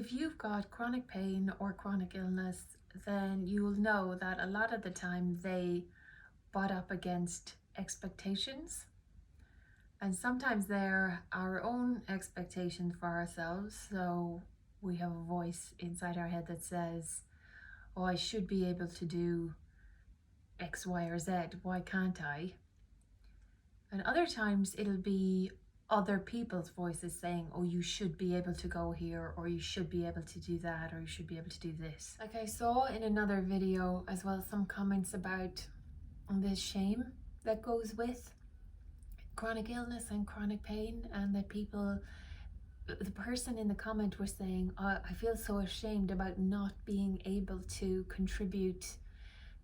If you've got chronic pain or chronic illness, then you'll know that a lot of the time they butt up against expectations. And sometimes they're our own expectations for ourselves. So we have a voice inside our head that says, oh, I should be able to do X, Y, or Z. Why can't I? And other times it'll be other people's voices saying, oh, you should be able to go here, or you should be able to do that, or you should be able to do this. Like I saw in another video as well, some comments about the shame that goes with chronic illness and chronic pain, and that the person in the comment was saying, oh, I feel so ashamed about not being able to contribute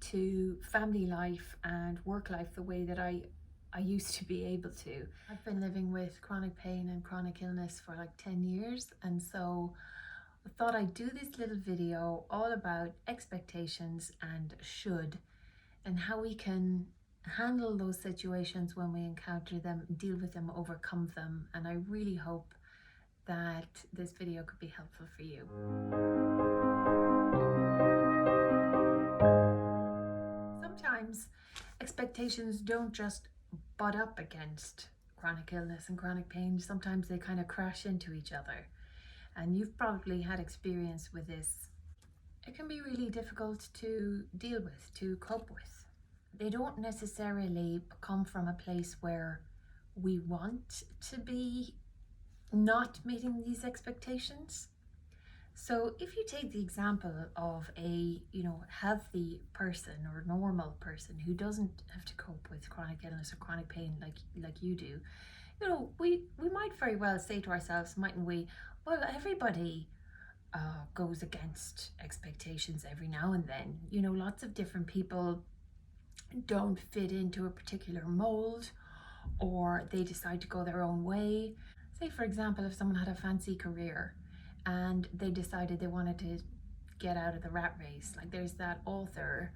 to family life and work life the way that I used to be able to. I've been living with chronic pain and chronic illness for like 10 years, and so I thought I'd do this little video all about expectations and should, and how we can handle those situations when we encounter them, deal with them, overcome them. And I really hope that this video could be helpful for you. Sometimes expectations don't just butt up against chronic illness and chronic pain. Sometimes they kind of crash into each other, and you've probably had experience with this. It can be really difficult to deal with, to cope with. They don't necessarily come from a place where we want to be not meeting these expectations. So if you take the example of a healthy person or normal person who doesn't have to cope with chronic illness or chronic pain like you do, we might very well say to ourselves, mightn't we, well, everybody goes against expectations every now and then. Lots of different people don't fit into a particular mold, or they decide to go their own way. Say, for example, if someone had a fancy career and they decided they wanted to get out of the rat race. Like there's that author,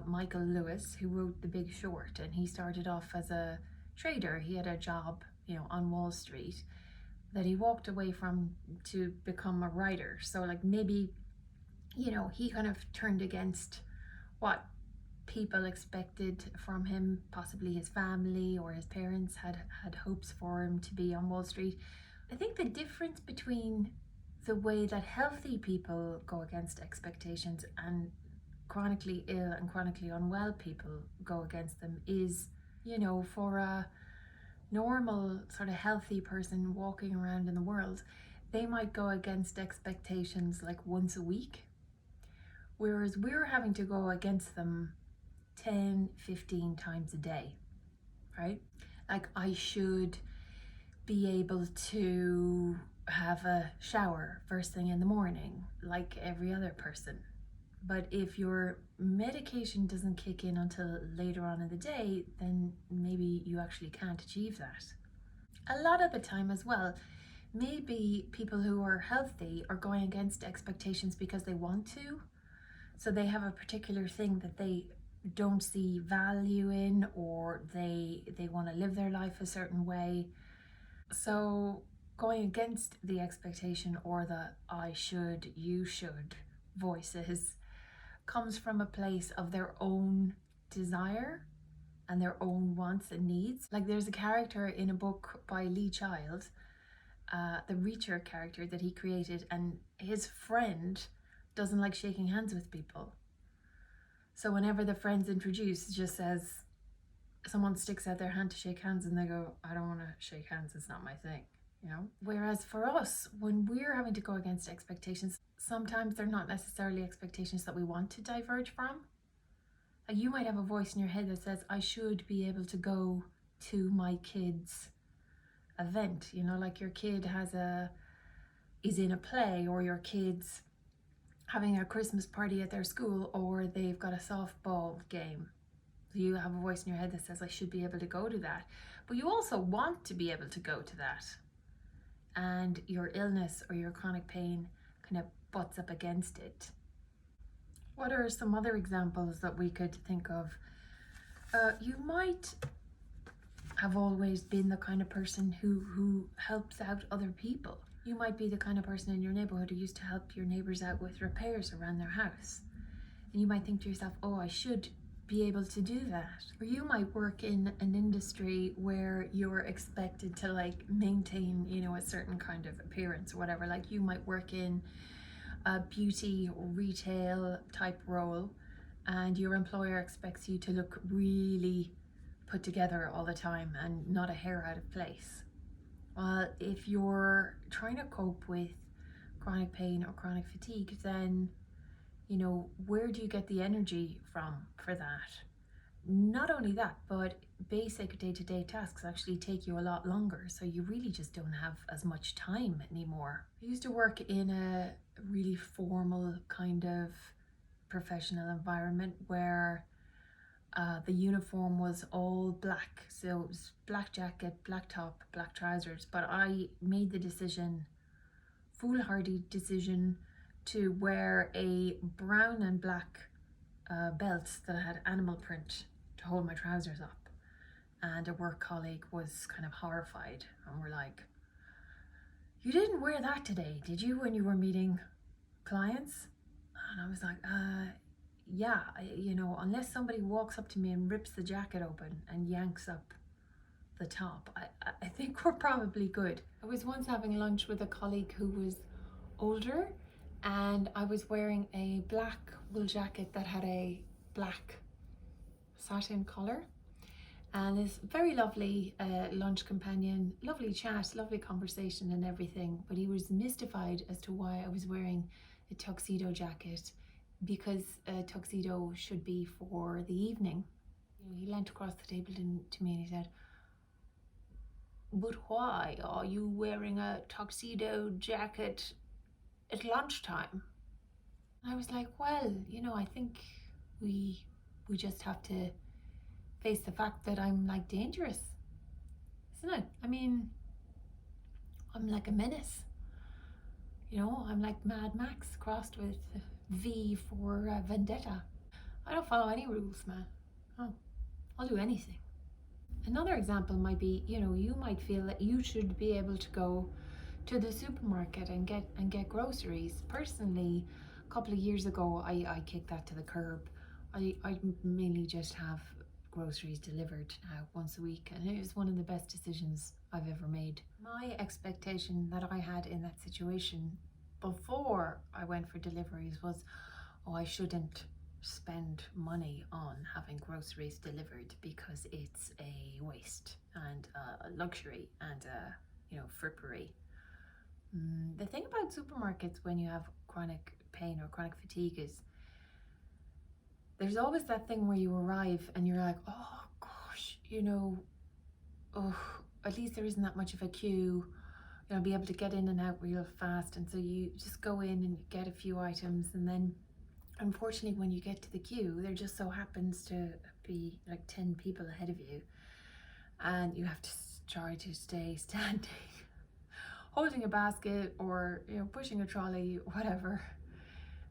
Michael Lewis, who wrote The Big Short, and he started off as a trader. He had a job, on Wall Street that he walked away from to become a writer. So like maybe, he kind of turned against what people expected from him, possibly his family or his parents had hopes for him to be on Wall Street. I think the difference between the way that healthy people go against expectations and chronically ill and chronically unwell people go against them is, for a normal sort of healthy person walking around in the world, they might go against expectations like once a week, whereas we're having to go against them 10, 15 times a day, right? Like I should be able to have a shower first thing in the morning like every other person. But if your medication doesn't kick in until later on in the day, then maybe you actually can't achieve that. A lot of the time as well, maybe people who are healthy are going against expectations because they want to. So they have a particular thing that they don't see value in, or they want to live their life a certain way. So going against the expectation or the I should, you should voices comes from a place of their own desire and their own wants and needs. Like there's a character in a book by Lee Child, the Reacher character that he created, and his friend doesn't like shaking hands with people. So whenever the friend's introduced, it just says, someone sticks out their hand to shake hands and they go, I don't want to shake hands, it's not my thing, Whereas for us, when we're having to go against expectations, sometimes they're not necessarily expectations that we want to diverge from. Like you might have a voice in your head that says, I should be able to go to my kid's event, like your kid is in a play, or your kid's having a Christmas party at their school, or they've got a softball game. You have a voice in your head that says, I should be able to go to that. But you also want to be able to go to that. And your illness or your chronic pain kind of butts up against it. What are some other examples that we could think of? You might have always been the kind of person who helps out other people. You might be the kind of person in your neighborhood who used to help your neighbors out with repairs around their house. And you might think to yourself, oh, I should be able to do that. Or you might work in an industry where you're expected to like maintain, you know, a certain kind of appearance or whatever. Like you might work in a beauty or retail type role, and your employer expects you to look really put together all the time and not a hair out of place. Well, if you're trying to cope with chronic pain or chronic fatigue, then, you know, where do you get the energy from for that? Not only that, but basic day-to-day tasks actually take you a lot longer, so you really just don't have as much time anymore. I used to work in a really formal kind of professional environment where the uniform was all black, so it was black jacket, black top, black trousers, but I made the decision, foolhardy decision, to wear a brown and black belt that had animal print to hold my trousers up. And a work colleague was kind of horrified and were like, you didn't wear that today, did you, when you were meeting clients? And I was like, yeah, you know, unless somebody walks up to me and rips the jacket open and yanks up the top, I think we're probably good. I was once having lunch with a colleague who was older, and I was wearing a black wool jacket that had a black satin collar, and this very lovely lunch companion, lovely chat, lovely conversation and everything, but he was mystified as to why I was wearing a tuxedo jacket, because a tuxedo should be for the evening. You know, he leant across the table to me and he said, but why are you wearing a tuxedo jacket at lunchtime? And I was like, well, you know, I think we just have to face the fact that I'm like dangerous, isn't it? I mean, I'm like a menace. You know, I'm like Mad Max crossed with V for Vendetta. I don't follow any rules, man. Oh, I'll do anything. Another example might be, you know, you might feel that you should be able to go to the supermarket and get groceries. Personally, a couple of years ago, I kicked that to the curb. I mainly just have groceries delivered now once a week, and it was one of the best decisions I've ever made. My expectation that I had in that situation before I went for deliveries was, oh, I shouldn't spend money on having groceries delivered because it's a waste and a luxury and a, you know, frippery. The thing about supermarkets when you have chronic pain or chronic fatigue is there's always that thing where you arrive and you're like, oh gosh, you know, oh, at least there isn't that much of a queue. You'll be able to get in and out real fast, and so you just go in and you get a few items, and then unfortunately when you get to the queue, there just so happens to be like 10 people ahead of you, and you have to try to stay standing holding a basket or, you know, pushing a trolley, whatever.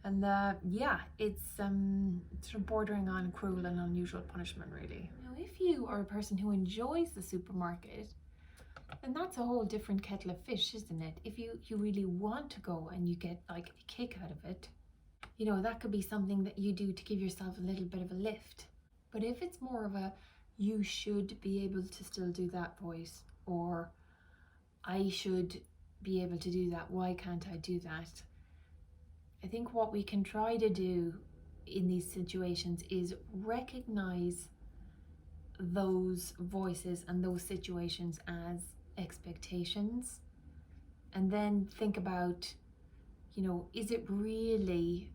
And yeah, it's sort of bordering on cruel and unusual punishment, really. Now, if you are a person who enjoys the supermarket, then that's a whole different kettle of fish, isn't it? If you really want to go and you get like a kick out of it, you know, that could be something that you do to give yourself a little bit of a lift. But if it's more of a, you should be able to still do that voice, or I should be able to do that, why can't I do that? I think what we can try to do in these situations is recognize those voices and those situations as expectations, and then think about, you know, is it really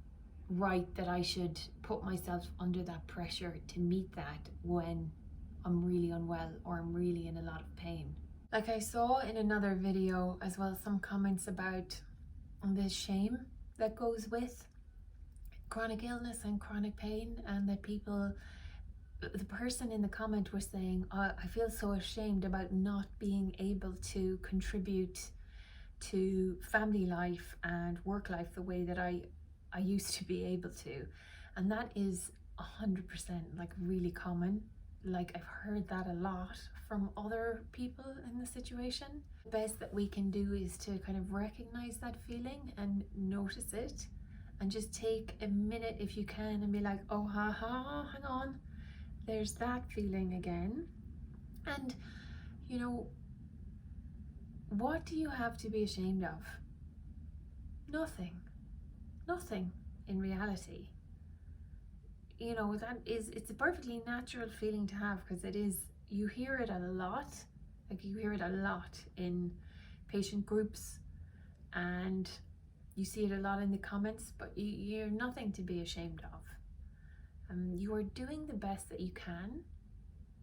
right that I should put myself under that pressure to meet that when I'm really unwell or I'm really in a lot of pain? Like I saw in another video as well, some comments about the shame that goes with chronic illness and chronic pain, and that people, the person in the comment was saying, oh, I feel so ashamed about not being able to contribute to family life and work life the way that I used to be able to. And that is 100% like really common. like I've heard that a lot from other people in the situation. The best that we can do is to kind of recognize that feeling and notice it, and just take a minute if you can and be like, oh, hang on, there's that feeling again. And what do you have to be ashamed of? Nothing in reality. It's a perfectly natural feeling to have, because it is. You hear it a lot, in patient groups, and you see it a lot in the comments, but you're nothing to be ashamed of. You are doing the best that you can,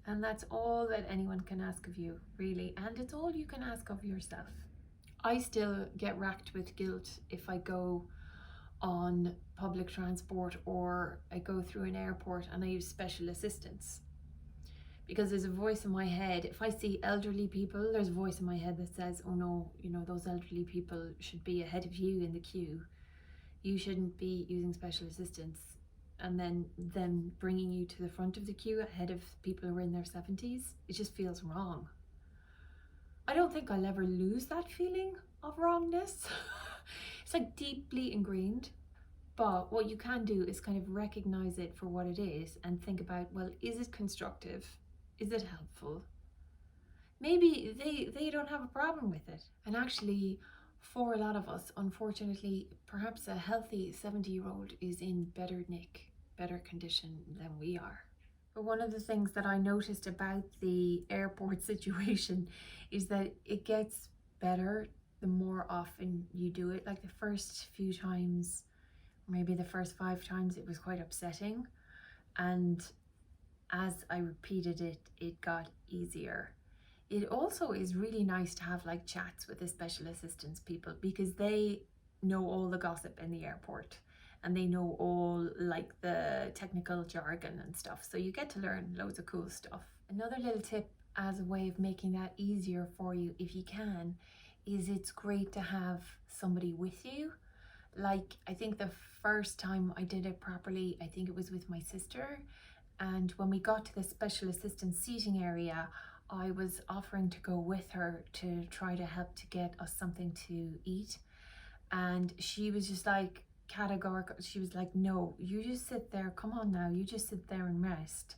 and that's all that anyone can ask of you, really, and it's all you can ask of yourself. I still get racked with guilt if I go on public transport or I go through an airport and I use special assistance, because there's a voice in my head. If I see elderly people, there's a voice in my head that says, oh no, those elderly people should be ahead of you in the queue. You shouldn't be using special assistance, and then them bringing you to the front of the queue ahead of people who are in their 70s. It just feels wrong. I don't think I'll ever lose that feeling of wrongness. It's like deeply ingrained. But what you can do is kind of recognize it for what it is and think about, well, is it constructive? Is it helpful? Maybe they don't have a problem with it. And actually, for a lot of us, unfortunately, perhaps a healthy 70-year-old is in better nick, better condition than we are. But one of the things that I noticed about the airport situation is that it gets better the more often you do it. Like the first few times, maybe the first 5 times, it was quite upsetting. And as I repeated it, it got easier. It also is really nice to have like chats with the special assistance people, because they know all the gossip in the airport and they know all like the technical jargon and stuff. So you get to learn loads of cool stuff. Another little tip as a way of making that easier for you, if you can, is it's great to have somebody with you. Like, I think the first time I did it properly, I think it was with my sister. And when we got to the special assistance seating area, I was offering to go with her to try to help to get us something to eat. And she was just like categorical. She was like, no, you just sit there. Come on now, you just sit there and rest.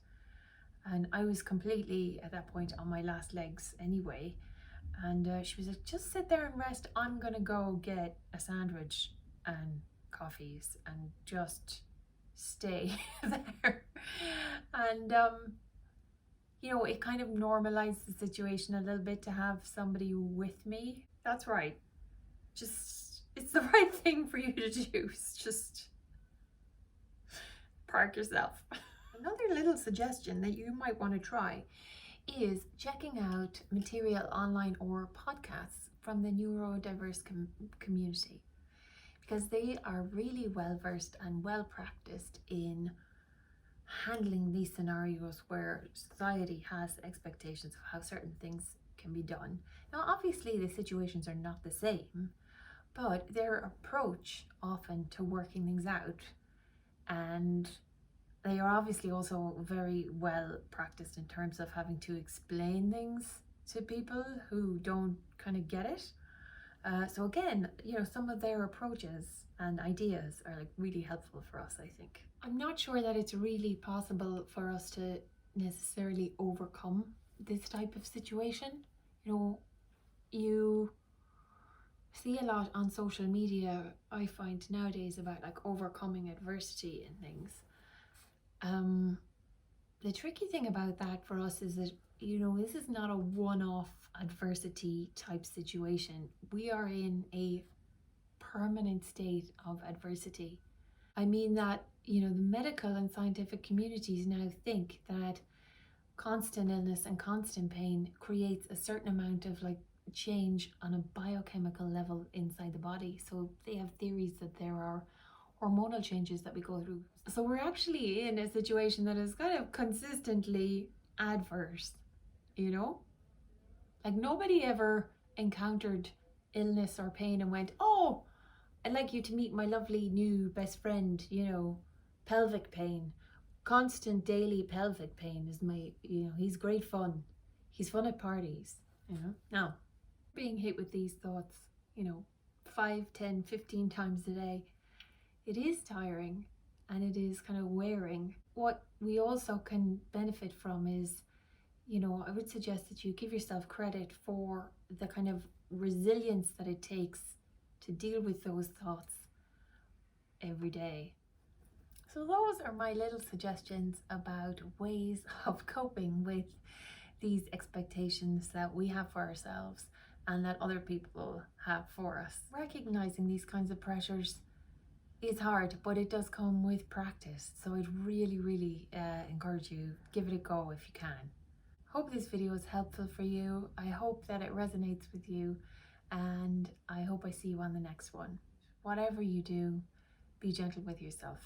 And I was completely at that point on my last legs anyway. And she was like, just sit there and rest. I'm gonna go get a sandwich and coffees and just stay there. And it kind of normalized the situation a little bit to have somebody with me. That's right, it's the right thing for you to do. Just park yourself. Another little suggestion that you might want to try is checking out material online or podcasts from the neurodiverse community, because they are really well versed and well practiced in handling these scenarios where society has expectations of how certain things can be done. Now, obviously, the situations are not the same, but their approach often to working things out, and they are obviously also very well practiced in terms of having to explain things to people who don't kind of get it. So again, some of their approaches and ideas are like really helpful for us, I think. I'm not sure that it's really possible for us to necessarily overcome this type of situation. You see a lot on social media, I find nowadays, about like overcoming adversity and things. The tricky thing about that for us is that, this is not a one-off adversity type situation. We are in a permanent state of adversity. I mean that, the medical and scientific communities now think that constant illness and constant pain creates a certain amount of like change on a biochemical level inside the body. So they have theories that there are hormonal changes that we go through. So we're actually in a situation that is kind of consistently adverse, Like nobody ever encountered illness or pain and went, oh, I'd like you to meet my lovely new best friend, pelvic pain. constant daily pelvic pain is he's great fun. He's fun at parties, Now, being hit with these thoughts, 5, 10, 15 times a day, it is tiring and it is kind of wearing. What we also can benefit from is, I would suggest that you give yourself credit for the kind of resilience that it takes to deal with those thoughts every day. So those are my little suggestions about ways of coping with these expectations that we have for ourselves and that other people have for us. Recognizing these kinds of pressures is hard, but it does come with practice. So I'd really encourage you, give it a go if you can. Hope this video is helpful for you. I hope that it resonates with you, and I hope I see you on the next one. Whatever you do, be gentle with yourself.